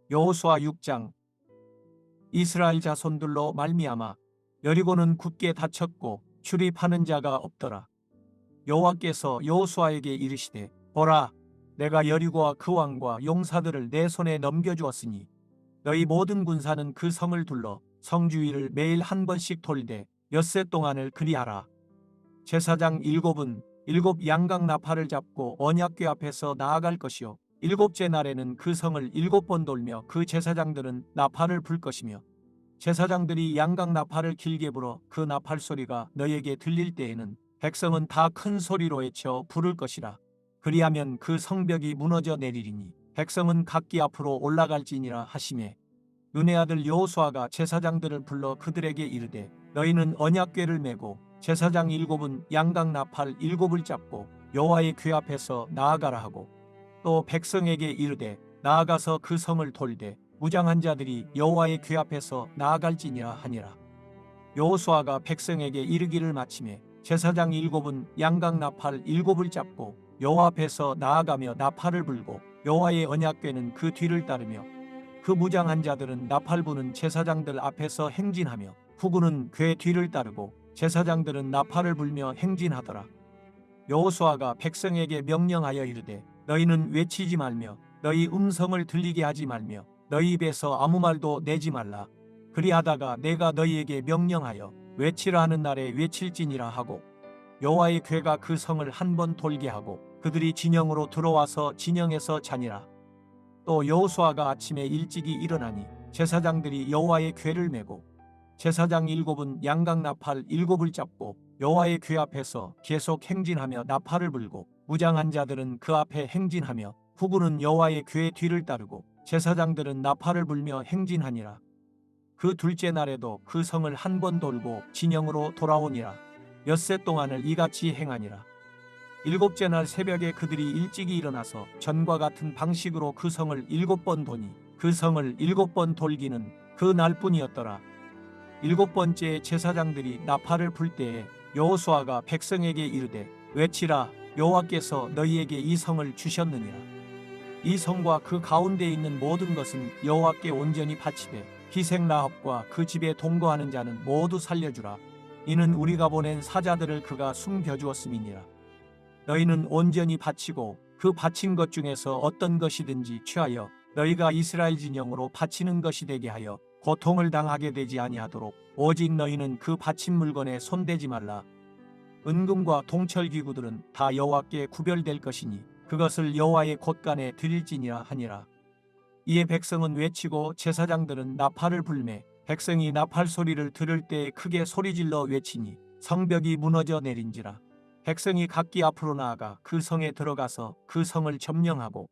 여호수아 6장. 이스라엘 자손들로 말미암아 여리고는 굳게 닫혔고 출입하는 자가 없더라. 여호와께서 여호수아에게 이르시되 보라, 내가 여리고와 그 왕과 용사들을 내 손에 넘겨주었으니 너희 모든 군사는 그 성을 둘러 성 주위를 매일 한 번씩 돌되 엿새 동안을 그리하라. 제사장 일곱은 일곱 양각 나팔을 잡고 언약궤 앞에서 나아갈 것이요 일곱째 날에는 그 성을 일곱 번 돌며 그 제사장들은 나팔을 불 것이며 제사장들이 양각 나팔을 길게 불어 그 나팔 소리가 너희에게 들릴 때에는 백성은 다 큰 소리로 외쳐 부를 것이라. 그리하면 그 성벽이 무너져 내리리니 백성은 각기 앞으로 올라갈지니라 하시매, 눈의 아들 여호수아가 제사장들을 불러 그들에게 이르되 너희는 언약궤를 메고 제사장 일곱은 양각 나팔 일곱을 잡고 여호와의 궤 앞에서 나아가라 하고, 또 백성에게 이르되 나아가서 그 성을 돌되 무장한 자들이 여호와의 궤 앞에서 나아갈지니라 하니라. 여호수아가 백성에게 이르기를 마치매 제사장 일곱은 양각 나팔 일곱을 잡고 여호와 앞에서 나아가며 나팔을 불고 여호와의 언약궤는 그 뒤를 따르며 그 무장한 자들은 나팔 부는 제사장들 앞에서 행진하며 후군은 궤 뒤를 따르고 제사장들은 나팔을 불며 행진하더라. 여호수아가 백성에게 명령하여 이르되 너희는 외치지 말며 너희 음성을 들리게 하지 말며 너희 입에서 아무 말도 내지 말라. 그리하다가 내가 너희에게 명령하여 외치라 하는 날에 외칠지니라 하고, 여호와의 궤가 그 성을 한 번 돌게 하고 그들이 진영으로 들어와서 진영에서 자니라. 또 여호수아가 아침에 일찍이 일어나니 제사장들이 여호와의 궤를 메고 제사장 일곱은 양각 나팔 일곱을 잡고 여호와의 궤 앞에서 계속 행진하며 나팔을 불고 무장한 자들은 그 앞에 행진하며 후군은 여호와의 궤 뒤를 따르고 제사장들은 나팔을 불며 행진하니라. 그 둘째 날에도 그 성을 한 번 돌고 진영으로 돌아오니라. 엿새 동안을 이같이 행하니라. 일곱째 날 새벽에 그들이 일찍이 일어나서 전과 같은 방식으로 그 성을 일곱 번 도니 그 성을 일곱 번 돌기는 그 날뿐이었더라. 일곱 번째에 제사장들이 나팔을 불 때에 여호수아가 백성에게 이르되 외치라, 여호와께서 너희에게 이 성을 주셨느니라. 이 성과 그 가운데에 있는 모든 것은 여호와께 온전히 바치되 희생 라합과 그 집에 동거하는 자는 모두 살려주라. 이는 우리가 보낸 사자들을 그가 숨겨주었음이니라. 너희는 온전히 바치고 그 바친 것 중에서 어떤 것이든지 취하여 너희가 이스라엘 진영으로 바치는 것이 되게 하여 고통을 당하게 되지 아니하도록 오직 너희는 그 바친 물건에 손대지 말라. 은금과 동철 기구들은 다 여호와께 구별될 것이니 그것을 여호와의 곳간에 드릴지니라 하니라. 이에 백성은 외치고 제사장들은 나팔을 불매 백성이 나팔 소리를 들을 때 크게 소리질러 외치니 성벽이 무너져 내린지라. 백성이 각기 앞으로 나아가 그 성에 들어가서 그 성을 점령하고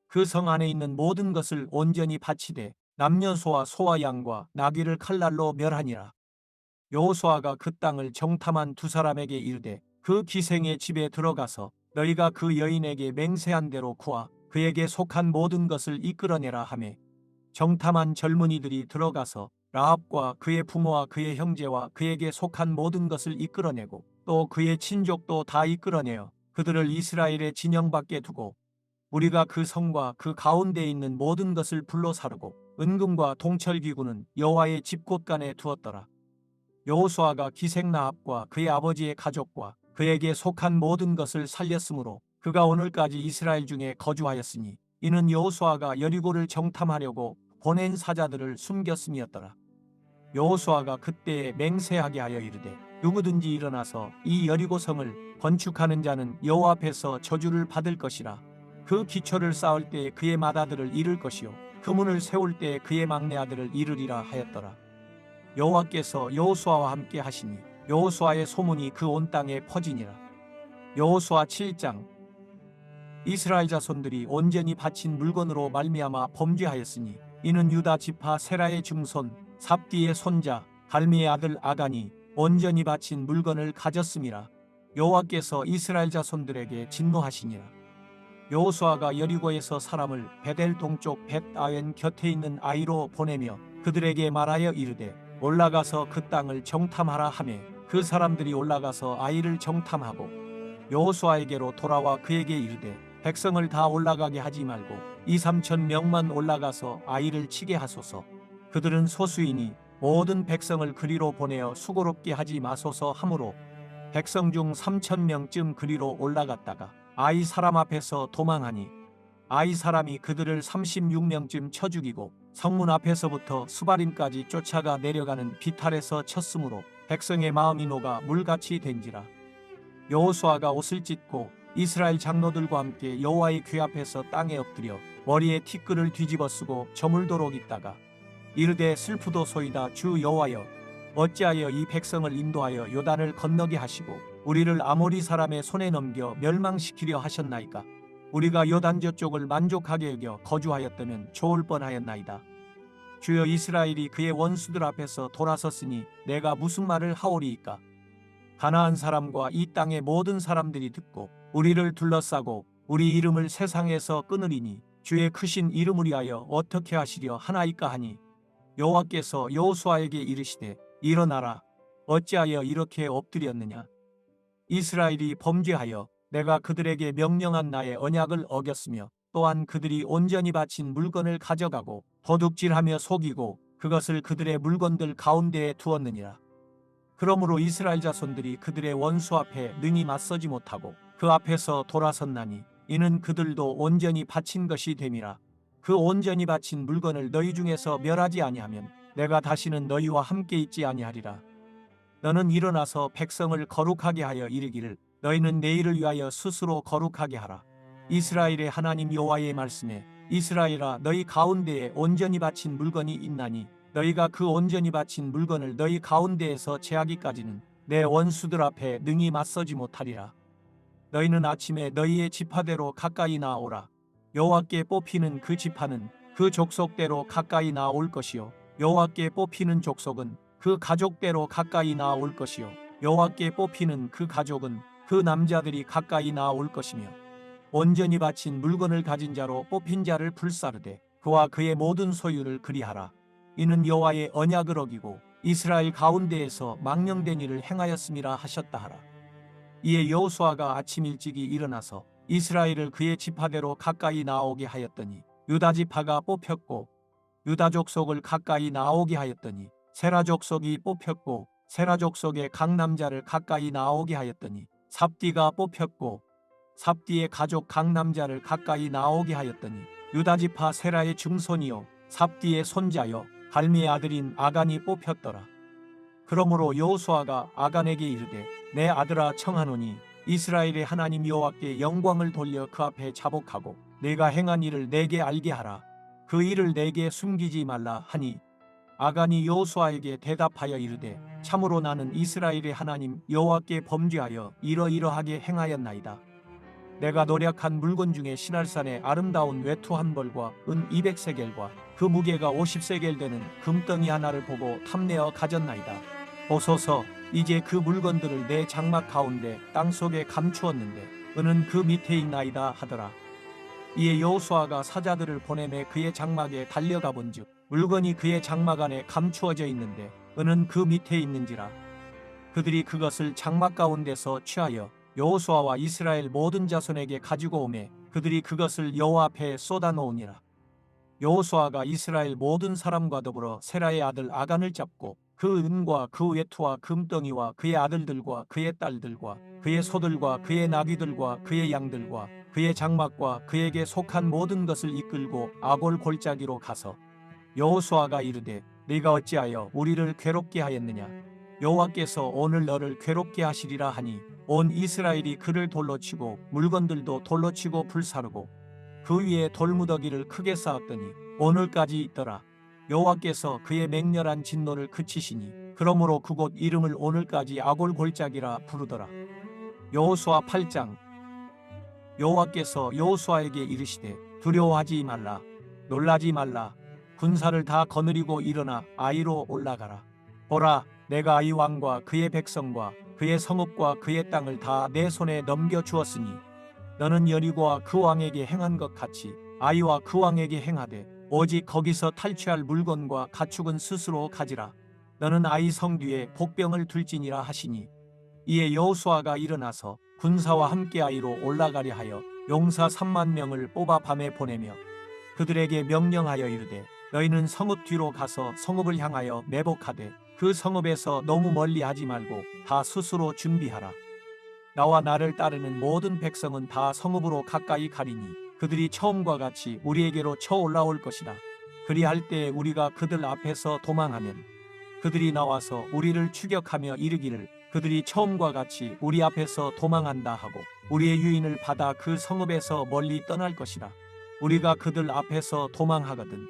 그 성 안에 있는 모든 것을 온전히 바치되 남녀 소와 소와 양과 나귀를 칼날로 멸하니라. 여호수아가 그 땅을 정탐한 두 사람에게 이르되 그 기생의 집에 들어가서 너희가 그 여인에게 맹세한 대로 구하 그에게 속한 모든 것을 이끌어내라 하매, 정탐한 젊은이들이 들어가서 라합과 그의 부모와 그의 형제와 그에게 속한 모든 것을 이끌어내고 또 그의 친족도 다 이끌어내어 그들을 이스라엘의 진영 밖에 두고 우리가 그 성과 그 가운데에 있는 모든 것을 불로 사르고 은금과 동철기구는 여호와의 집 곳간에 두었더라. 여호수아가 기생 라합과 그의 아버지의 가족과 그에게 속한 모든 것을 살렸으므로 그가 오늘까지 이스라엘 중에 거주하였으니 이는 여호수아가 여리고를 정탐하려고 보낸 사자들을 숨겼음이었더라. 여호수아가 그때에 맹세하게 하여 이르되 누구든지 일어나서 이 여리고 성을 건축하는 자는 여호와 앞에서 저주를 받을 것이라. 그 기초를 쌓을 때에 그의 맏아들을 잃을 것이요 그 문을 세울 때에 그의 막내 아들을 잃으리라 하였더라. 여호와께서 여호수아와 함께 하시니 여호수아의 소문이 그 온 땅에 퍼지니라. 여호수아 7장. 이스라엘 자손들이 온전히 바친 물건으로 말미암아 범죄하였으니 이는 유다 지파 세라의 증손 삽디의 손자 갈미의 아들 아간이 온전히 바친 물건을 가졌음이라. 여호와께서 이스라엘 자손들에게 진노하시니라. 여호수아가 여리고에서 사람을 베델 동쪽 벳아웬 곁에 있는 아이로 보내며 그들에게 말하여 이르되 올라가서 그 땅을 정탐하라 하매 그 사람들이 올라가서 아이를 정탐하고 여호수아에게로 돌아와 그에게 이르되 백성을 다 올라가게 하지 말고 2, 3천 명만 올라가서 아이를 치게 하소서. 그들은 소수이니 모든 백성을 그리로 보내어 수고롭게 하지 마소서 하므로 백성 중 3천 명쯤 그리로 올라갔다가 아이 사람 앞에서 도망하니 아이 사람이 그들을 36명쯤 쳐 죽이고 성문 앞에서부터 스바림까지 쫓아가 내려가는 비탈에서 쳤으므로 백성의 마음이 녹아 물같이 된지라. 여호수아가 옷을 찢고 이스라엘 장로들과 함께 여호와의 궤 앞에서 땅에 엎드려 머리에 티끌을 뒤집어 쓰고 저물도록 있다가 이르되 슬프도소이다. 주 여호와여, 어찌하여 이 백성을 인도하여 요단을 건너게 하시고 우리를 아모리 사람의 손에 넘겨 멸망시키려 하셨나이까. 우리가 요단 저쪽을 만족하게 여겨 거주하였다면 좋을 뻔하였나이다. 주여, 이스라엘이 그의 원수들 앞에서 돌아섰으니 내가 무슨 말을 하오리이까. 가나안 사람과 이 땅의 모든 사람들이 듣고 우리를 둘러싸고 우리 이름을 세상에서 끊으리니 주의 크신 이름을 위하여 어떻게 하시려 하나이까 하니 여호와께서 여호수아에게 이르시되 일어나라. 어찌하여 이렇게 엎드렸느냐. 이스라엘이 범죄하여 내가 그들에게 명령한 나의 언약을 어겼으며 또한 그들이 온전히 바친 물건을 가져가고 도둑질하며 속이고 그것을 그들의 물건들 가운데에 두었느니라. 그러므로 이스라엘 자손들이 그들의 원수 앞에 능히 맞서지 못하고 그 앞에서 돌아섰나니 이는 그들도 온전히 바친 것이 됨이라. 그 온전히 바친 물건을 너희 중에서 멸하지 아니하면 내가 다시는 너희와 함께 있지 아니하리라. 너는 일어나서 백성을 거룩하게 하여 이르기를 너희는 내일을 위하여 스스로 거룩하게 하라. 이스라엘의 하나님 여호와의 말씀에 이스라엘아, 너희 가운데에 온전히 바친 물건이 있나니 너희가 그 온전히 바친 물건을 너희 가운데에서 제하기까지는 내 원수들 앞에 능히 맞서지 못하리라. 너희는 아침에 너희의 지파대로 가까이 나아오라. 여호와께 뽑히는 그 지파는 그 족속대로 가까이 나아올 것이요 여호와께 뽑히는 족속은 그 가족대로 가까이 나아올 것이요 여호와께 뽑히는 그 가족은 그 남자들이 가까이 나아올 것이며 온전히 바친 물건을 가진 자로 뽑힌 자를 불사르되 그와 그의 모든 소유를 그리하라. 이는 여호와의 언약을 어기고 이스라엘 가운데에서 망령된 일을 행하였음이라 하셨다 하라. 이에 여호수아가 아침 일찍이 일어나서 이스라엘을 그의 지파대로 가까이 나오게 하였더니 유다 지파가 뽑혔고 유다 족속을 가까이 나오게 하였더니 세라 족속이 뽑혔고 세라 족속의 각 남자를 가까이 나오게 하였더니 삽디가 뽑혔고 삽디의 가족 각 남자를 가까이 나오게 하였더니 유다 지파 세라의 증손이요 삽디의 손자요 갈미의 아들인 아간이 뽑혔더라. 그러므로 여호수아가 아간에게 이르되 내 아들아 청하노니 이스라엘의 하나님 여호와께 영광을 돌려 그 앞에 자복하고 내가 행한 일을 내게 알게 하라. 그 일을 내게 숨기지 말라 하니 아간이 여호수아에게 대답하여 이르되 참으로 나는 이스라엘의 하나님 여호와께 범죄하여 이러이러하게 행하였나이다. 내가 노략한 물건 중에 시날산의 아름다운 외투 한 벌과 은 200세겔과 그 무게가 50세겔 되는 금덩이 하나를 보고 탐내어 가졌나이다. 보소서, 이제 그 물건들을 내 장막 가운데 땅속에 감추었는데 은은 그 밑에 있나이다 하더라. 이에 여호수아가 사자들을 보내매 그의 장막에 달려가 본즉 물건이 그의 장막 안에 감추어져 있는데 은은 그 밑에 있는지라. 그들이 그것을 장막 가운데서 취하여 여호수아와 이스라엘 모든 자손에게 가지고 오매 그들이 그것을 여호와 앞에 쏟아놓으니라. 여호수아가 이스라엘 모든 사람과 더불어 세라의 아들 아간을 잡고 그 은과 그 외투와 금덩이와 그의 아들들과 그의 딸들과 그의 소들과 그의 나귀들과 그의 양들과 그의 장막과 그에게 속한 모든 것을 이끌고 아골 골짜기로 가서 여호수아가 이르되 네가 어찌하여 우리를 괴롭게 하였느냐. 여호와께서 오늘 너를 괴롭게 하시리라 하니 온 이스라엘이 그를 돌로 치고 물건들도 돌로 치고 불사르고 그 위에 돌무더기를 크게 쌓았더니 오늘까지 있더라. 여호와께서 그의 맹렬한 진노를 그치시니 그러므로 그곳 이름을 오늘까지 아골 골짜기라 부르더라. 여호수아 8장. 여호와께서 여호수아에게 이르시되 두려워하지 말라. 놀라지 말라. 군사를 다 거느리고 일어나 아이로 올라가라. 보라, 내가 아이 왕과 그의 백성과 그의 성읍과 그의 땅을 다 내 손에 넘겨주었으니 너는 여리고와 그 왕에게 행한 것 같이 아이와 그 왕에게 행하되 오직 거기서 탈취할 물건과 가축은 스스로 가지라. 너는 아이 성 뒤에 복병을 둘지니라 하시니 이에 여호수아가 일어나서 군사와 함께 아이로 올라가려 하여 용사 3만 명을 뽑아 밤에 보내며 그들에게 명령하여 이르되 너희는 성읍 뒤로 가서 성읍을 향하여 매복하되 그 성읍에서 너무 멀리 하지 말고 다 스스로 준비하라. 나와 나를 따르는 모든 백성은 다 성읍으로 가까이 가리니 그들이 처음과 같이 우리에게로 쳐 올라올 것이다. 그리할 때에 우리가 그들 앞에서 도망하면 그들이 나와서 우리를 추격하며 이르기를 그들이 처음과 같이 우리 앞에서 도망한다 하고 우리의 유인을 받아 그 성읍에서 멀리 떠날 것이다. 우리가 그들 앞에서 도망하거든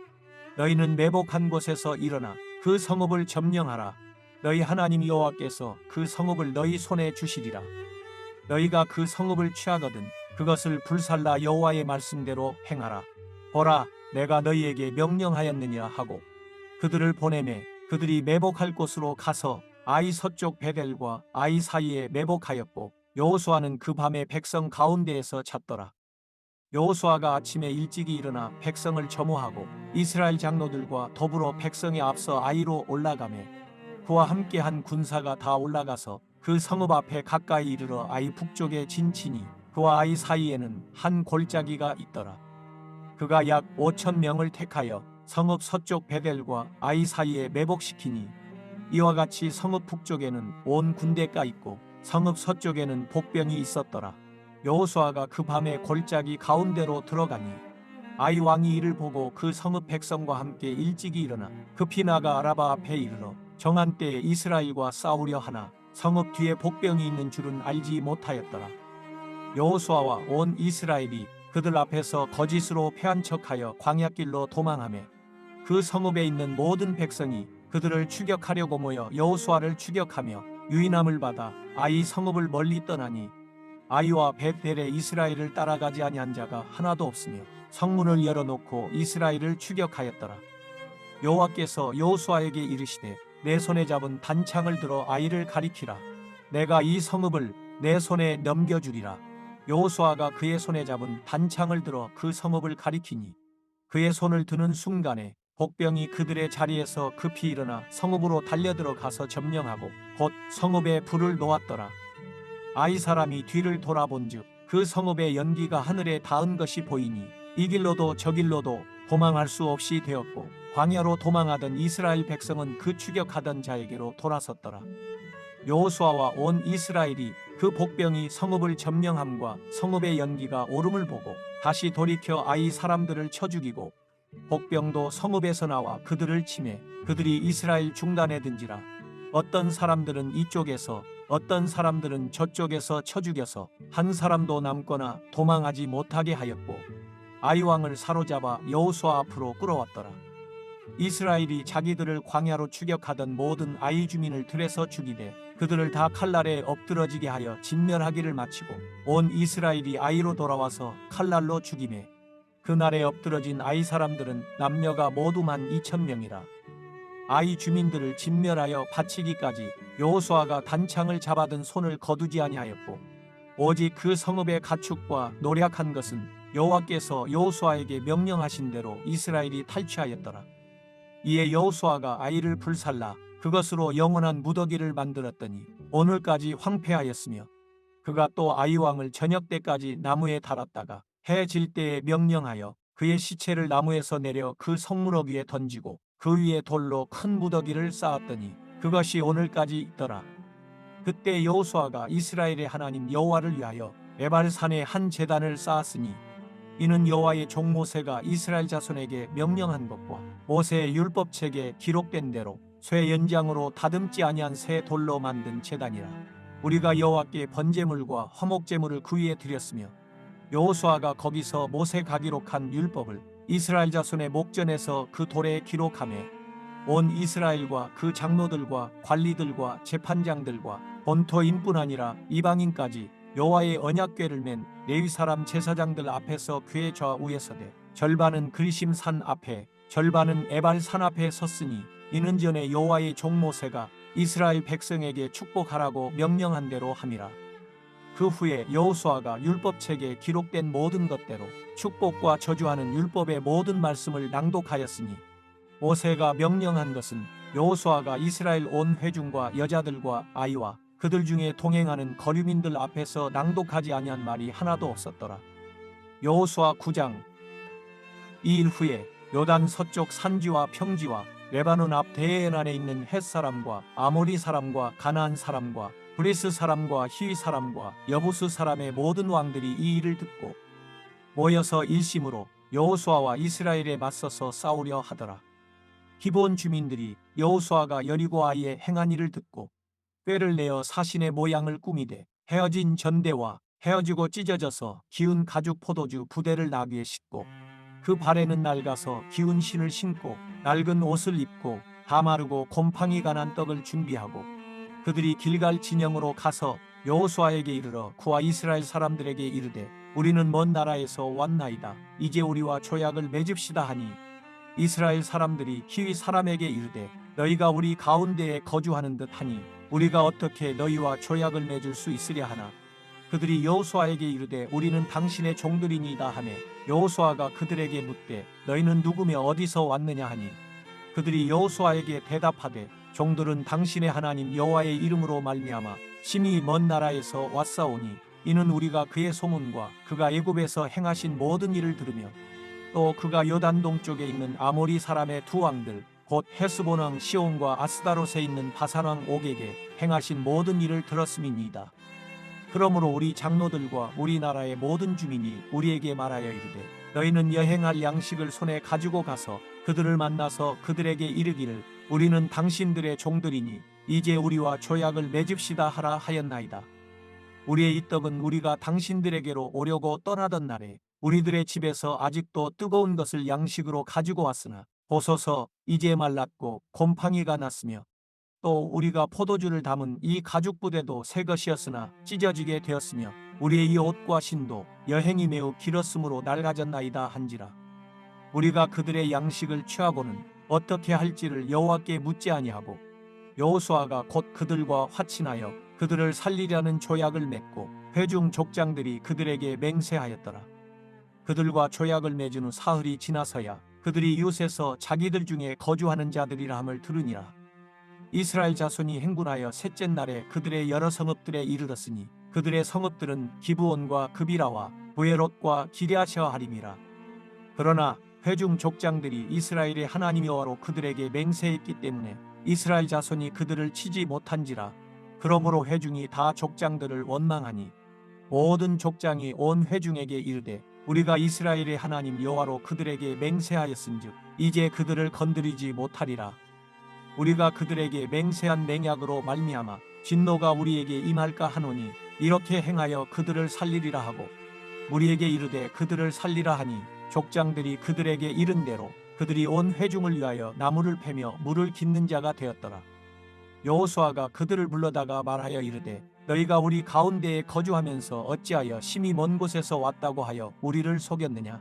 너희는 매복한 곳에서 일어나 그 성읍을 점령하라. 너희 하나님 여호와께서 그 성읍을 너희 손에 주시리라. 너희가 그 성읍을 취하거든 그것을 불살라 여호와의 말씀대로 행하라. 보라, 내가 너희에게 명령하였느니라 하고 그들을 보내매 그들이 매복할 곳으로 가서 아이 서쪽 베델과 아이 사이에 매복하였고 여호수아는 그 밤에 백성 가운데에서 잤더라. 여호수아가 아침에 일찍이 일어나 백성을 점호하고 이스라엘 장로들과 더불어 백성에 앞서 아이로 올라가매 그와 함께한 군사가 다 올라가서 그 성읍 앞에 가까이 이르러 아이 북쪽에 진치니 그와 아이 사이에는 한 골짜기가 있더라. 그가 약 5천 명을 택하여 성읍 서쪽 베델과 아이 사이에 매복시키니 이와 같이 성읍 북쪽에는 온 군대가 있고 성읍 서쪽에는 복병이 있었더라. 여호수아가 그 밤에 골짜기 가운데로 들어가니 아이 왕이 이를 보고 그 성읍 백성과 함께 일찍이 일어나 급히 나가 아라바 앞에 이르러 정한 때에 이스라엘과 싸우려 하나 성읍 뒤에 복병이 있는 줄은 알지 못하였더라. 여호수아와 온 이스라엘이 그들 앞에서 거짓으로 패한 척하여 광야길로 도망하며 그 성읍에 있는 모든 백성이 그들을 추격하려고 모여 여호수아를 추격하며 유인함을 받아 아이 성읍을 멀리 떠나니 아이와 벳벨에 이스라엘을 따라가지 아니한 자가 하나도 없으며 성문을 열어놓고 이스라엘을 추격하였더라. 여호와께서 여호수아에게 이르시되 내 손에 잡은 단창을 들어 아이를 가리키라. 내가 이 성읍을 내 손에 넘겨주리라. 여호수아가 그의 손에 잡은 단창을 들어 그 성읍을 가리키니 그의 손을 드는 순간에 복병이 그들의 자리에서 급히 일어나 성읍으로 달려들어가서 점령하고 곧 성읍에 불을 놓았더라. 아이 사람이 뒤를 돌아본즉 그 성읍의 연기가 하늘에 닿은 것이 보이니 이 길로도 저 길로도 도망할 수 없이 되었고 광야로 도망하던 이스라엘 백성은 그 추격하던 자에게로 돌아섰더라. 여호수아와 온 이스라엘이 그 복병이 성읍을 점령함과 성읍의 연기가 오름을 보고 다시 돌이켜 아이 사람들을 쳐 죽이고 복병도 성읍에서 나와 그들을 치매 그들이 이스라엘 중단에 든지라. 어떤 사람들은 이쪽에서 어떤 사람들은 저쪽에서 쳐 죽여서 한 사람도 남거나 도망하지 못하게 하였고 아이 왕을 사로잡아 여호수아 앞으로 끌어왔더라. 이스라엘이 자기들을 광야로 추격하던 모든 아이 주민을 들에서 죽이되 그들을 다 칼날에 엎드러지게 하여 진멸하기를 마치고 온 이스라엘이 아이로 돌아와서 칼날로 죽이매 그날에 엎드러진 아이 사람들은 남녀가 모두 12,000명이라. 아이 주민들을 진멸하여 바치기까지 여호수아가 단창을 잡아든 손을 거두지 아니하였고 오직 그 성읍의 가축과 노략한 것은 여호와께서 여호수아에게 명령하신 대로 이스라엘이 탈취하였더라. 이에 여호수아가 아이를 불살라 그것으로 영원한 무더기를 만들었더니 오늘까지 황폐하였으며 그가 또 아이 왕을 저녁 때까지 나무에 달았다가 해 질 때에 명령하여 그의 시체를 나무에서 내려 그 성문업 위에 던지고 그 위에 돌로 큰 무더기를 쌓았더니 그것이 오늘까지 있더라. 그때 여호수아가 이스라엘의 하나님 여호와를 위하여 에발산에 한 제단을 쌓았으니 이는 여호와의 종 모세가 이스라엘 자손에게 명령한 것과 모세의 율법책에 기록된 대로 쇠 연장으로 다듬지 아니한 새 돌로 만든 제단이라. 우리가 여호와께 번제물과 화목제물을 그 위에 드렸으며 여호수아가 거기서 모세가 기록한 율법을 이스라엘 자손의 목전에서 그 돌에 기록하매 온 이스라엘과 그 장로들과 관리들과 재판장들과 본토인뿐 아니라 이방인까지 여호와의 언약궤를 맨 레위 사람 제사장들 앞에서 궤 좌우에 서되 절반은 그리심산 앞에 절반은 에발산 앞에 섰으니 이는 전에 여호와의 종 모세가 이스라엘 백성에게 축복하라고 명령한 대로 함이라. 그 후에 여호수아가 율법책에 기록된 모든 것대로 축복과 저주하는 율법의 모든 말씀을 낭독하였으니 모세가 명령한 것은 여호수아가 이스라엘 온 회중과 여자들과 아이와 그들 중에 동행하는 거류민들 앞에서 낭독하지 아니한 말이 하나도 없었더라. 여호수아 9장. 이 일 후에 요단 서쪽 산지와 평지와 레바논 앞 대해안에 있는 헷 사람과 아모리 사람과 가나안 사람과 브리스 사람과 히위 사람과 여부스 사람의 모든 왕들이 이 일을 듣고 모여서 일심으로 여호수아와 이스라엘에 맞서서 싸우려 하더라. 기브온 주민들이 여호수아가 여리고 아이에 행한 일을 듣고 꾀를 내어 사신의 모양을 꾸미되 헤어진 전대와 헤어지고 찢어져서 기운 가죽 포도주 부대를 나귀에 싣고 그 발에는 낡아서 기운 신을 신고 낡은 옷을 입고 다 마르고 곰팡이 간한 떡을 준비하고 그들이 길갈 진영으로 가서 여호수아에게 이르러 그와 이스라엘 사람들에게 이르되 우리는 먼 나라에서 왔나이다. 이제 우리와 조약을 맺읍시다 하니 이스라엘 사람들이 히위 사람에게 이르되 너희가 우리 가운데에 거주하는 듯 하니 우리가 어떻게 너희와 조약을 맺을 수 있으랴 하나 그들이 여호수아에게 이르되 우리는 당신의 종들이니이다 하매 여호수아가 그들에게 묻되 너희는 누구며 어디서 왔느냐 하니 그들이 여호수아에게 대답하되 종들은 당신의 하나님 여호와의 이름으로 말미암아 심히 먼 나라에서 왔사오니 이는 우리가 그의 소문과 그가 애굽에서 행하신 모든 일을 들으며 또 그가 요단 동쪽에 있는 아모리 사람의 두 왕들 곧 헤스본 왕 시온과 아스다롯에 있는 바산 왕 옥에게 행하신 모든 일을 들었음이니이다. 그러므로 우리 장로들과 우리나라의 모든 주민이 우리에게 말하여 이르되 너희는 여행할 양식을 손에 가지고 가서 그들을 만나서 그들에게 이르기를 우리는 당신들의 종들이니 이제 우리와 조약을 맺읍시다 하라 하였나이다. 우리의 이 떡은 우리가 당신들에게로 오려고 떠나던 날에 우리들의 집에서 아직도 뜨거운 것을 양식으로 가지고 왔으나 보소서 이제 말랐고 곰팡이가 났으며 또 우리가 포도주를 담은 이 가죽 부대도 새 것이었으나 찢어지게 되었으며 우리의 이 옷과 신도 여행이 매우 길었으므로 낡아졌나이다 한지라. 우리가 그들의 양식을 취하고는 어떻게 할지를 여호와께 묻지 아니하고 여호수아가 곧 그들과 화친하여 그들을 살리려는 조약을 맺고 회중 족장들이 그들에게 맹세하였더라. 그들과 조약을 맺은 후 사흘이 지나서야 그들이 이웃에서 자기들 중에 거주하는 자들이라 함을 들으니라. 이스라엘 자손이 행군하여 셋째 날에 그들의 여러 성읍들에 이르렀으니 그들의 성읍들은 기브온과 그비라와 부에롯과 기럇이라 하림이라. 그러나 회중 족장들이 이스라엘의 하나님 여호와로 그들에게 맹세했기 때문에 이스라엘 자손이 그들을 치지 못한지라. 그러므로 회중이 다 족장들을 원망하니 모든 족장이 온 회중에게 이르되 우리가 이스라엘의 하나님 여호와로 그들에게 맹세하였은즉 이제 그들을 건드리지 못하리라. 우리가 그들에게 맹세한 맹약으로 말미암아 진노가 우리에게 임할까 하노니 이렇게 행하여 그들을 살리리라 하고 우리에게 이르되 그들을 살리라 하니 족장들이 그들에게 이른 대로 그들이 온 회중을 위하여 나무를 패며 물을 깃는 자가 되었더라. 여호수아가 그들을 불러다가 말하여 이르되 너희가 우리 가운데에 거주하면서 어찌하여 심히 먼 곳에서 왔다고 하여 우리를 속였느냐.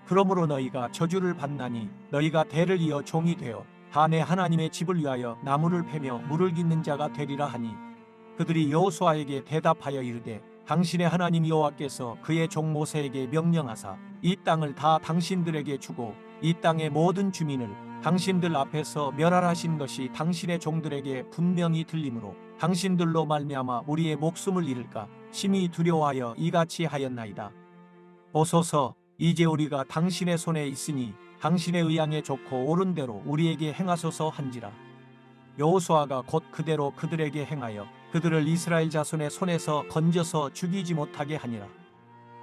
그러므로 너희가 저주를 받나니 너희가 대를 이어 종이 되어 다 내 하나님의 집을 위하여 나무를 패며 물을 깃는 자가 되리라 하니 그들이 여호수아에게 대답하여 이르되 당신의 하나님 여호와께서 그의 종 모세에게 명령하사 이 땅을 다 당신들에게 주고 이 땅의 모든 주민을 당신들 앞에서 멸하라신 것이 당신의 종들에게 분명히 들리므로 당신들로 말미암아 우리의 목숨을 잃을까 심히 두려워하여 이같이 하였나이다. 보소서 이제 우리가 당신의 손에 있으니 당신의 의향에 좋고 옳은 대로 우리에게 행하소서 한지라. 여호수아가 곧 그대로 그들에게 행하여 그들을 이스라엘 자손의 손에서 건져서 죽이지 못하게 하니라.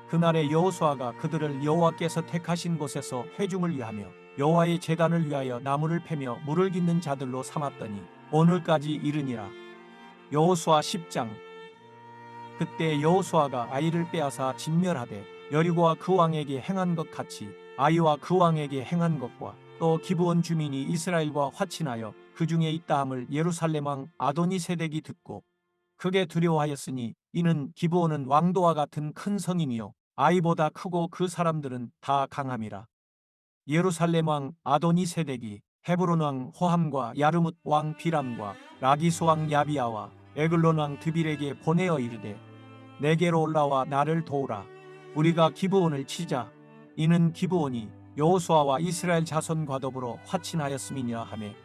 그날에 여호수아가 그들을 여호와께서 택하신 곳에서 회중을 위하며 여호와의 제단을 위하여 나무를 패며 물을 깃는 자들로 삼았더니 오늘까지 이르니라. 여호수아 10장. 그때 여호수아가 아이를 빼앗아 진멸하되 여리고와 그 왕에게 행한 것 같이 아이와 그 왕에게 행한 것과 또 기브온 주민이 이스라엘과 화친하여 그 중에 있다 함을 예루살렘 왕 아도니세덱이 듣고 크게 두려워하였으니 이는 기브온은 왕도와 같은 큰 성이며 아이보다 크고 그 사람들은 다 강함이라. 예루살렘 왕 아도니세덱이 헤브론 왕 호함과 야르뭇 왕 비람과 라기스 왕 야비아와 에글론 왕 드빌에게 보내어 이르되 내게로 올라와 나를 도우라. 우리가 기브온을 치자. 이는 기브온이 여호수아와 이스라엘 자손과 더불어 화친하였음이니라 하매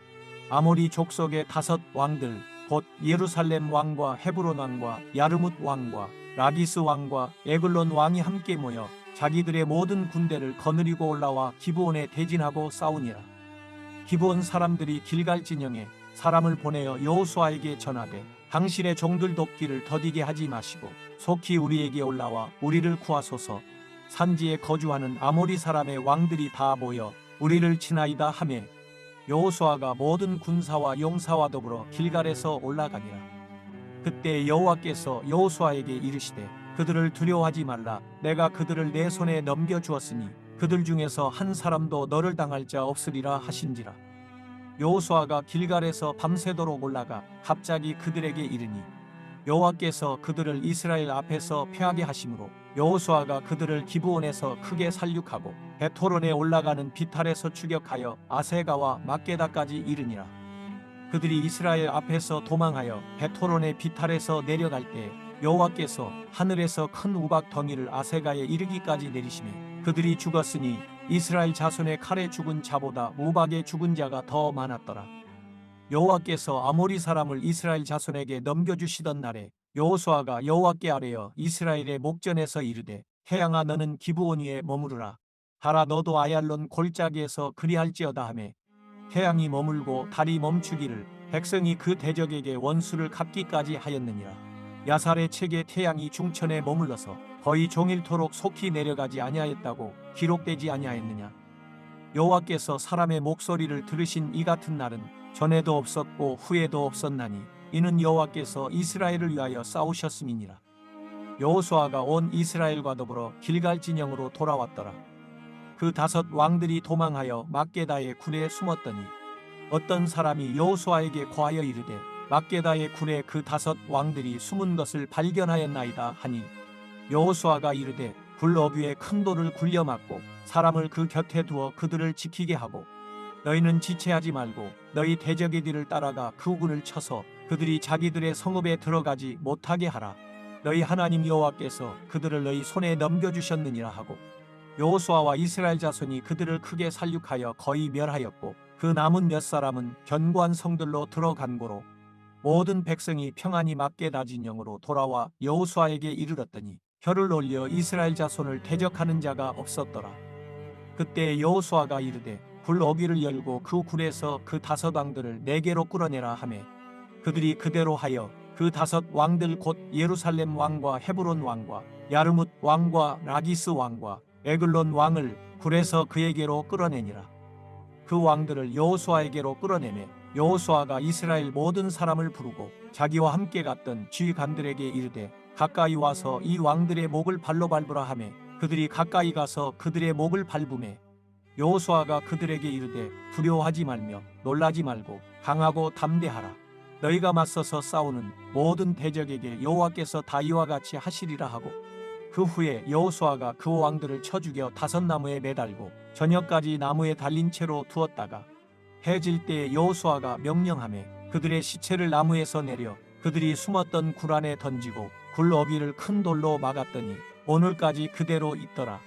아모리 족속의 5 왕들 곧 예루살렘 왕과 헤브론 왕과 야르뭇 왕과 라기스 왕과 에글론 왕이 함께 모여 자기들의 모든 군대를 거느리고 올라와 기브온에 대진하고 싸우니라. 기브온 사람들이 길갈 진영에 사람을 보내어 여호수아에게 전하되 당신의 종들 돕기를 더디게 하지 마시고 속히 우리에게 올라와 우리를 구하소서. 산지에 거주하는 아모리 사람의 왕들이 다 모여 우리를 치나이다 하매 여호수아가 모든 군사와 용사와 더불어 길갈에서 올라가니라. 그때 여호와께서 여호수아에게 이르시되 그들을 두려워하지 말라. 내가 그들을 내 손에 넘겨주었으니 그들 중에서 한 사람도 너를 당할 자 없으리라 하신지라. 여호수아가 길갈에서 밤새도록 올라가 갑자기 그들에게 이르니 여호와께서 그들을 이스라엘 앞에서 패하게 하심으로 여호수아가 그들을 기브온에서 크게 살육하고 베토론에 올라가는 비탈에서 추격하여 아세가와 막게다까지 이르니라. 그들이 이스라엘 앞에서 도망하여 베토론의 비탈에서 내려갈 때 여호와께서 하늘에서 큰 우박 덩이를 아세가에 이르기까지 내리시매 그들이 죽었으니 이스라엘 자손의 칼에 죽은 자보다 우박에 죽은 자가 더 많았더라. 여호와께서 아모리 사람을 이스라엘 자손에게 넘겨주시던 날에 여호수아가 여호와께 아뢰어 이스라엘의 목전에서 이르되 태양아 너는 기브온 위에 머무르라. 달아 너도 아얄론 골짜기에서 그리할지어다 하매 태양이 머물고 달이 멈추기를 백성이 그 대적에게 원수를 갚기까지 하였느니라. 야살의 책에 태양이 중천에 머물러서 거의 종일토록 속히 내려가지 아니하였다고 기록되지 아니하였느냐. 여호와께서 사람의 목소리를 들으신 이 같은 날은 전에도 없었고 후에도 없었나니 이는 여호와께서 이스라엘을 위하여 싸우셨음이니라. 여호수아가 온 이스라엘과 더불어 길갈 진영으로 돌아왔더라. 그 5 왕들이 도망하여 막게다의 굴에 숨었더니 어떤 사람이 여호수아에게 고하여 이르되 막게다의 굴에 그 5 왕들이 숨은 것을 발견하였나이다 하니 여호수아가 이르되 굴 어귀에 큰 돌을 굴려 막고 사람을 그 곁에 두어 그들을 지키게 하고 너희는 지체하지 말고 너희 대적이들을 따라가 그 군을 쳐서 그들이 자기들의 성읍에 들어가지 못하게 하라. 너희 하나님 여호와께서 그들을 너희 손에 넘겨주셨느니라 하고 여호수아와 이스라엘 자손이 그들을 크게 살육하여 거의 멸하였고 그 남은 몇 사람은 견고한 성들로 들어간 고로 모든 백성이 평안히 막게다 진영으로 돌아와 여호수아에게 이르렀더니 혀를 올려 이스라엘 자손을 대적하는 자가 없었더라. 그때 여호수아가 이르되 굴 어귀를 열고 그 굴에서 그 5 왕들을 내게로 끌어내라 하매 그들이 그대로 하여 그 5 왕들 곧 예루살렘 왕과 헤브론 왕과 야르뭇 왕과 라기스 왕과 에글론 왕을 굴에서 그에게로 끌어내니라. 그 왕들을 여호수아에게로 끌어내매 여호수아가 이스라엘 모든 사람을 부르고 자기와 함께 갔던 지휘관들에게 이르되 가까이 와서 이 왕들의 목을 발로 밟으라 하매 그들이 가까이 가서 그들의 목을 밟으매 여호수아가 그들에게 이르되 두려워하지 말며 놀라지 말고 강하고 담대하라. 너희가 맞서서 싸우는 모든 대적에게 여호와께서 다 이와 같이 하시리라 하고 그 후에 여호수아가 그 왕들을 쳐 죽여 5 나무에 매달고 저녁까지 나무에 달린 채로 두었다가 해질 때에 여호수아가 명령하매 그들의 시체를 나무에서 내려 그들이 숨었던 굴 안에 던지고 굴 어귀를 큰 돌로 막았더니 오늘까지 그대로 있더라.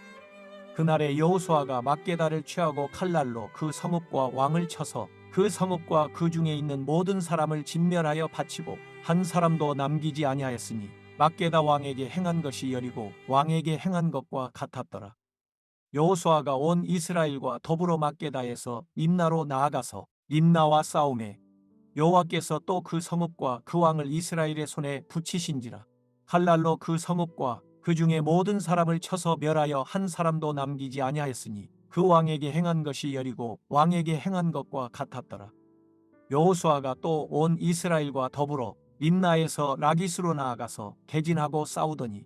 그날에 여호수아가 막게다를 취하고 칼날로 그 성읍과 왕을 쳐서 그 성읍과 그 중에 있는 모든 사람을 진멸하여 바치고 한 사람도 남기지 아니하였으니 막게다 왕에게 행한 것이 여리고 왕에게 행한 것과 같았더라. 여호수아가 온 이스라엘과 더불어 막게다에서 림나로 나아가서 림나와 싸우매 여호와께서 또 그 성읍과 그 왕을 이스라엘의 손에 붙이신지라. 칼날로 그 성읍과 그 중에 모든 사람을 쳐서 멸하여 한 사람도 남기지 아니하였으니 그 왕에게 행한 것이 여리고 왕에게 행한 것과 같았더라. 여호수아가 또 온 이스라엘과 더불어 림나에서 라기스로 나아가서 대진하고 싸우더니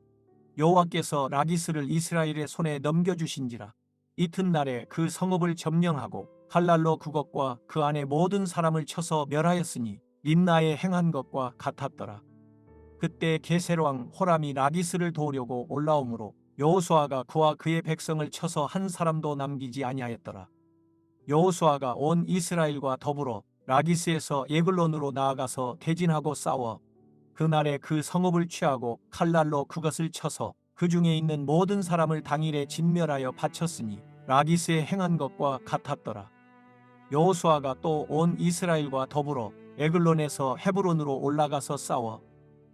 여호와께서 라기스를 이스라엘의 손에 넘겨주신지라. 이튿날에 그 성읍을 점령하고 칼날로 그것과 그 안에 모든 사람을 쳐서 멸하였으니 림나에 행한 것과 같았더라. 그때 게셀 왕 호람이 라기스를 도우려고 올라오므로 여호수아가 그와 그의 백성을 쳐서 한 사람도 남기지 아니하였더라. 여호수아가 온 이스라엘과 더불어 라기스에서 에글론으로 나아가서 대진하고 싸워 그날에 그 성읍을 취하고 칼날로 그것을 쳐서 그 중에 있는 모든 사람을 당일에 진멸하여 바쳤으니 라기스에 행한 것과 같았더라. 여호수아가 또 온 이스라엘과 더불어 에글론에서 헤브론으로 올라가서 싸워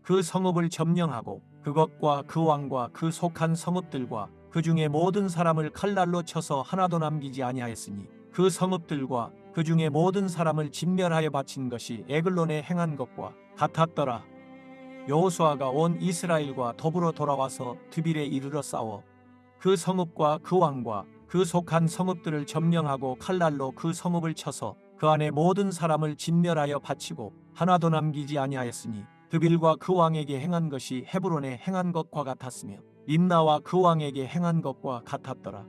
그 성읍을 점령하고 그것과 그 왕과 그 속한 성읍들과 그 중에 모든 사람을 칼날로 쳐서 하나도 남기지 아니하였으니 그 성읍들과 그 중에 모든 사람을 진멸하여 바친 것이 에글론에 행한 것과 같았더라. 여호수아가 온 이스라엘과 더불어 돌아와서 드빌에 이르러 싸워 그 성읍과 그 왕과 그 속한 성읍들을 점령하고 칼날로 그 성읍을 쳐서 그 안에 모든 사람을 진멸하여 바치고 하나도 남기지 아니하였으니 드빌과 그 왕에게 행한 것이 헤브론에 행한 것과 같았으며 림나와 그 왕에게 행한 것과 같았더라.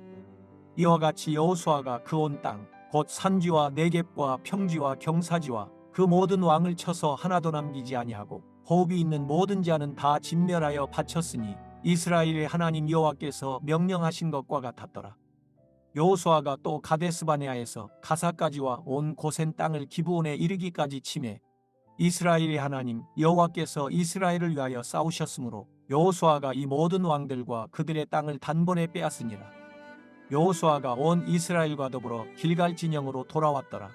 이와 같이 여호수아가 그 온 땅 곧 산지와 네겝과 평지와 경사지와 그 모든 왕을 쳐서 하나도 남기지 아니하고 호흡이 있는 모든 자는 다 진멸하여 바쳤으니 이스라엘의 하나님 여호와께서 명령하신 것과 같았더라. 여호수아가 또 가데스바네아에서 가사까지와 온 고센 땅을 기브온에 이르기까지 치매 이스라엘의 하나님 여호와께서 이스라엘을 위하여 싸우셨으므로 여호수아가 이 모든 왕들과 그들의 땅을 단번에 빼앗으니라. 여호수아가 온 이스라엘과 더불어 길갈 진영으로 돌아왔더라.